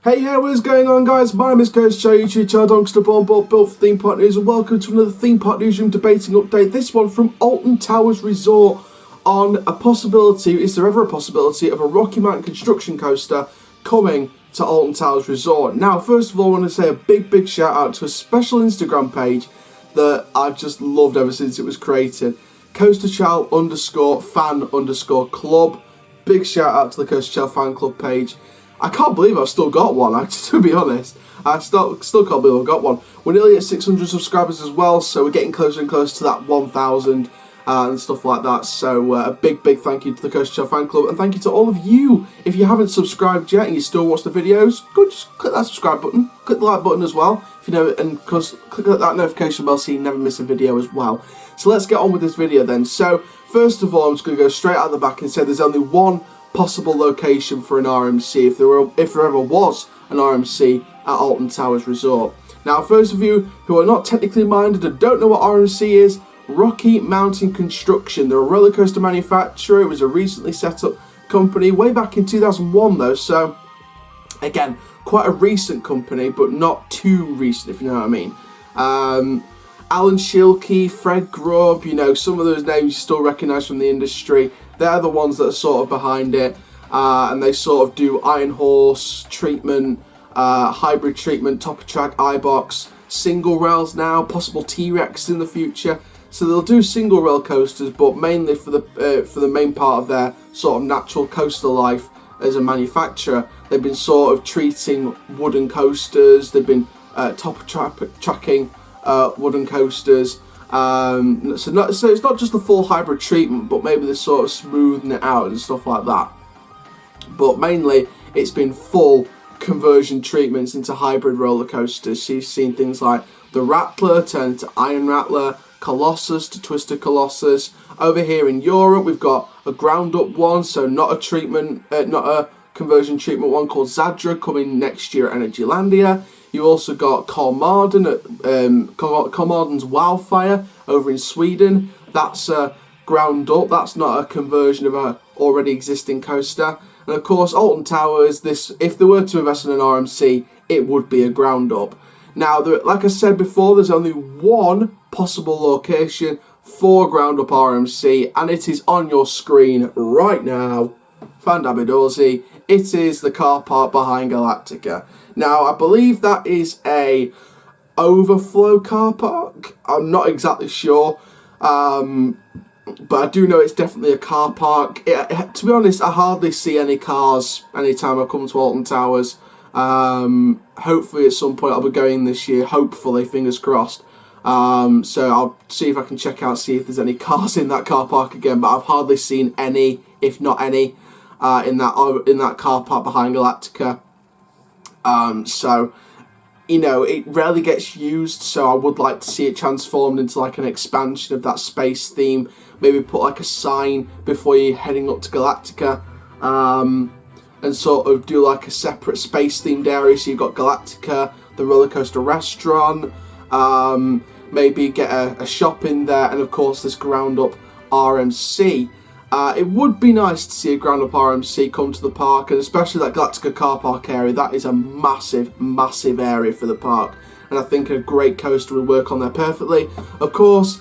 Hey, what is going on, guys? My name is Coach Joe, YouTube channel, Donkster Born, built for Theme Park News, and welcome to another Theme Park Newsroom debating update. This one from Alton Towers Resort on a possibility, is there ever a possibility, of a Rocky Mountain construction coaster coming to Alton Towers Resort. Now, first of all, I want to say a big shout out to a special Instagram page that I've just loved ever since it was created. CoasterChal_fan_club. Big shout out to the CoasterChal fan club page. I can't believe I've still got one, to be honest. I still can't believe I've got one. We're nearly at 600 subscribers as well, so we're getting closer and closer to that 1,000 and stuff like that. So a big thank you to the CoasterChal fan club, and thank you to all of you. If you haven't subscribed yet and you still watch the videos, go just click that subscribe button, click the like button as well, if you know, and click that notification bell so you never miss a video as well. So let's get on with this video then. So first of all, I'm just going to go straight out the back and say there's only one possible location for an RMC if there ever was an RMC at Alton Towers Resort. Now, for those of you who are not technically minded and don't know what RMC is, Rocky Mountain Construction. They're a roller coaster manufacturer. It was a recently set up company way back in 2001 though, so again, quite a recent company, but not too recent, if you know what I mean. Alan Shilkey, Fred Grubb, you know, some of those names you still recognise from the industry. They're the ones that are sort of behind it, and they sort of do Iron Horse treatment, hybrid treatment, top of track, iBox, single rails now, possible T-Rex in the future. So they'll do single rail coasters, but mainly for the main part of their sort of natural coaster life as a manufacturer, they've been sort of treating wooden coasters. They've been top of tracking wooden coasters. So it's not just the full hybrid treatment, but maybe they're sort of smoothing it out and stuff like that. But mainly it's been full conversion treatments into hybrid roller coasters. So you've seen things like the Rattler turn to Iron Rattler, Colossus to Twister Colossus. Over here in Europe, we've got a ground up one, so not a conversion treatment one, called Zadra, coming next year at Energylandia. You've also got Kolmarden's Wildfire over in Sweden. That's a ground up. That's not a conversion of a already existing coaster. And of course, Alton Towers, if they were to invest in an RMC, it would be a ground up. Now, like I said before, there's only one possible location for ground up RMC, and it is on your screen right now. Fandabidozi. It is the car park behind Galactica. Now, I believe that is a overflow car park. I'm not exactly sure, but I do know it's definitely a car park. To be honest, I hardly see any cars anytime I come to Alton Towers. Hopefully at some point I'll be going this year, hopefully, fingers crossed. So I'll see if I can check out, see if there's any cars in that car park again, but I've hardly seen any, if not any, in that car park behind Galactica. So, you know, it rarely gets used, so I would like to see it transformed into like an expansion of that space theme. Maybe put like a sign before you're heading up to Galactica, and sort of do like a separate space themed area. So you've got Galactica, the roller coaster restaurant, maybe get a shop in there, and of course this ground up RMC. It would be nice to see a ground up RMC come to the park, and especially that Galactica car park area. That is a massive area for the park, and I think a great coaster would work on there perfectly. Of course,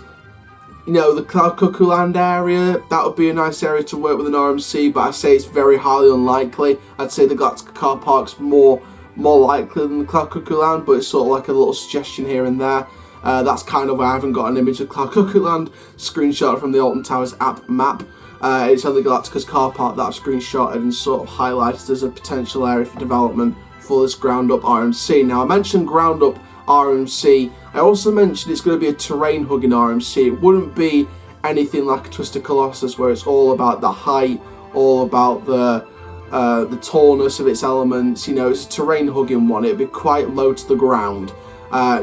you know, the Cloud Cuckoo Land area, that would be a nice area to work with an RMC, but I say it's very highly unlikely. I'd say the Galactica car park's more likely than the Cloud Cuckoo Land, but it's sort of like a little suggestion here and there. That's kind of why I haven't got an image of Cloud Cuckoo Land screenshot from the Alton Towers app map. It's only Galactica's car park that I've screenshotted and sort of highlighted as a potential area for development for this ground up RMC. Now, I mentioned ground up RMC. I also mentioned it's going to be a terrain hugging RMC. It wouldn't be anything like a Twister Colossus where it's all about the height, all about the tallness of its elements. You know, it's a terrain hugging one. It'd be quite low to the ground,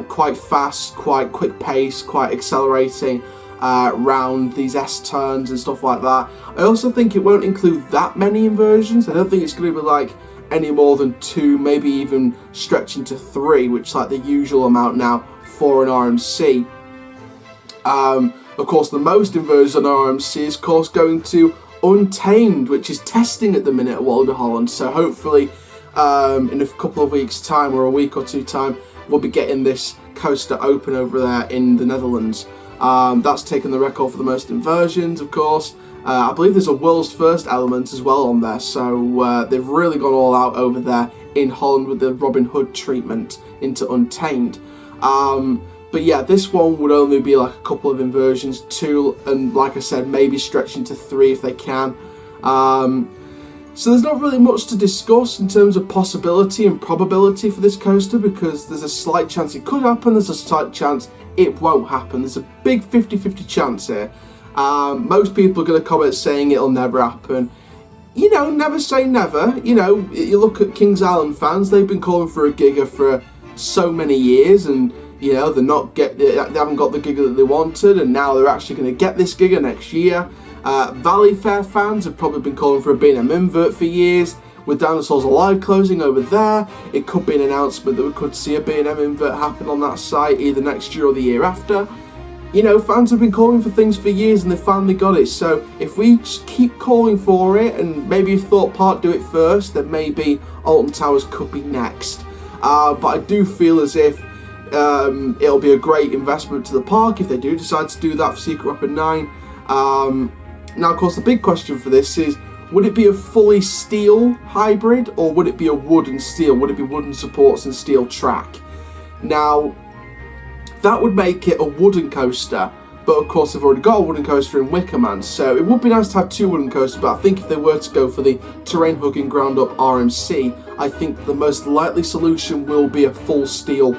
quite fast, quite quick pace, quite accelerating round these S-turns and stuff like that. I also think it won't include that many inversions. I don't think it's going to be like any more than 2, maybe even stretching to 3, which is like the usual amount now for an RMC. Of course, the most inversions on RMC is, of course, going to Untamed, which is testing at the minute at Walder Holland. So hopefully in a couple of weeks' time or a week or two time, we'll be getting this coaster open over there in the Netherlands. That's taken the record for the most inversions, of course. I believe there's a world's first element as well on there, so they've really gone all out over there in Holland with the Robin Hood treatment into Untamed. But yeah, this one would only be like a couple of inversions, 2, and like I said, maybe stretching to 3 if they can. So there's not really much to discuss in terms of possibility and probability for this coaster, because there's a slight chance it could happen, there's a slight chance it won't happen. There's a big 50-50 chance here. Most people are going to comment saying it'll never happen. You know, never say never. You know, you look at Kings Island fans, they've been calling for a Giga for so many years, and you know, they haven't got the Giga that they wanted, and now they're actually going to get this Giga next year. Valley Fair fans have probably been calling for a B&M invert for years. With Dinosaurs Alive closing over there, it could be an announcement that we could see a B&M invert happen on that site either next year or the year after. You know, fans have been calling for things for years and they finally got it. So if we just keep calling for it, and maybe if Thorpe Park do it first, then maybe Alton Towers could be next. But I do feel as if it'll be a great investment to the park if they do decide to do that for Secret Rapid 9. Now, of course, the big question for this is, would it be a fully steel hybrid, or would it be a wood and steel? Would it be wooden supports and steel track? Now, that would make it a wooden coaster, but of course they've already got a wooden coaster in Wickerman, so it would be nice to have 2 wooden coasters, but I think if they were to go for the terrain hugging ground up RMC, I think the most likely solution will be a full steel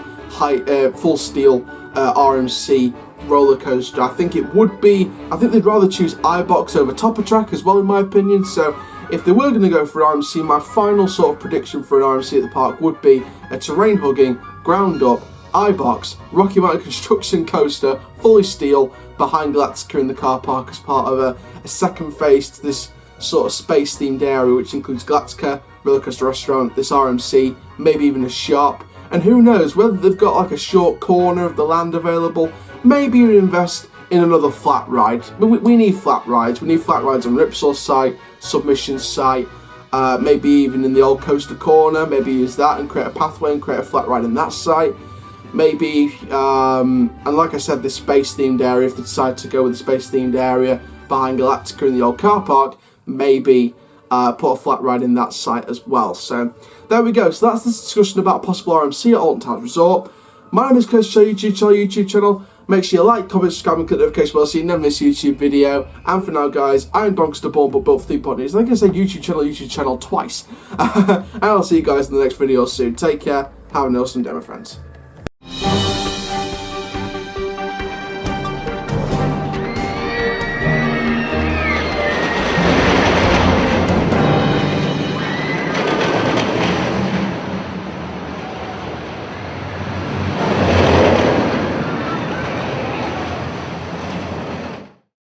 RMC roller coaster. I think they'd rather choose iBox over Topper Track as well, in my opinion. So if they were going to go for an RMC, my final sort of prediction for an RMC at the park would be a terrain hugging ground up iBox Rocky Mountain construction coaster, fully steel, behind Galactica in the car park as part of a second phase to this sort of space themed area, which includes Galactica, roller coaster restaurant, this RMC, maybe even a shop. And who knows, whether they've got like a short corner of the land available, maybe you invest in another flat ride. We need flat rides. We need flat rides on Ripsaw site, Submission site, maybe even in the old coaster corner. Maybe use that and create a pathway and create a flat ride in that site. Maybe, and like I said, this space themed area, if they decide to go with the space themed area behind Galactica in the old car park, maybe put a flat ride in that site as well. So there we go. So that's the discussion about possible RMC at Alton Towers Resort. My name is Chris, YouTube channel. Make sure you like, comment, subscribe, and click the notification bell so you never miss a YouTube video. And for now, guys, I'm Donkster Born but built for Theme Park News. Like I said, YouTube channel twice. And I'll see you guys in the next video soon. Take care. Have an awesome day, my friends.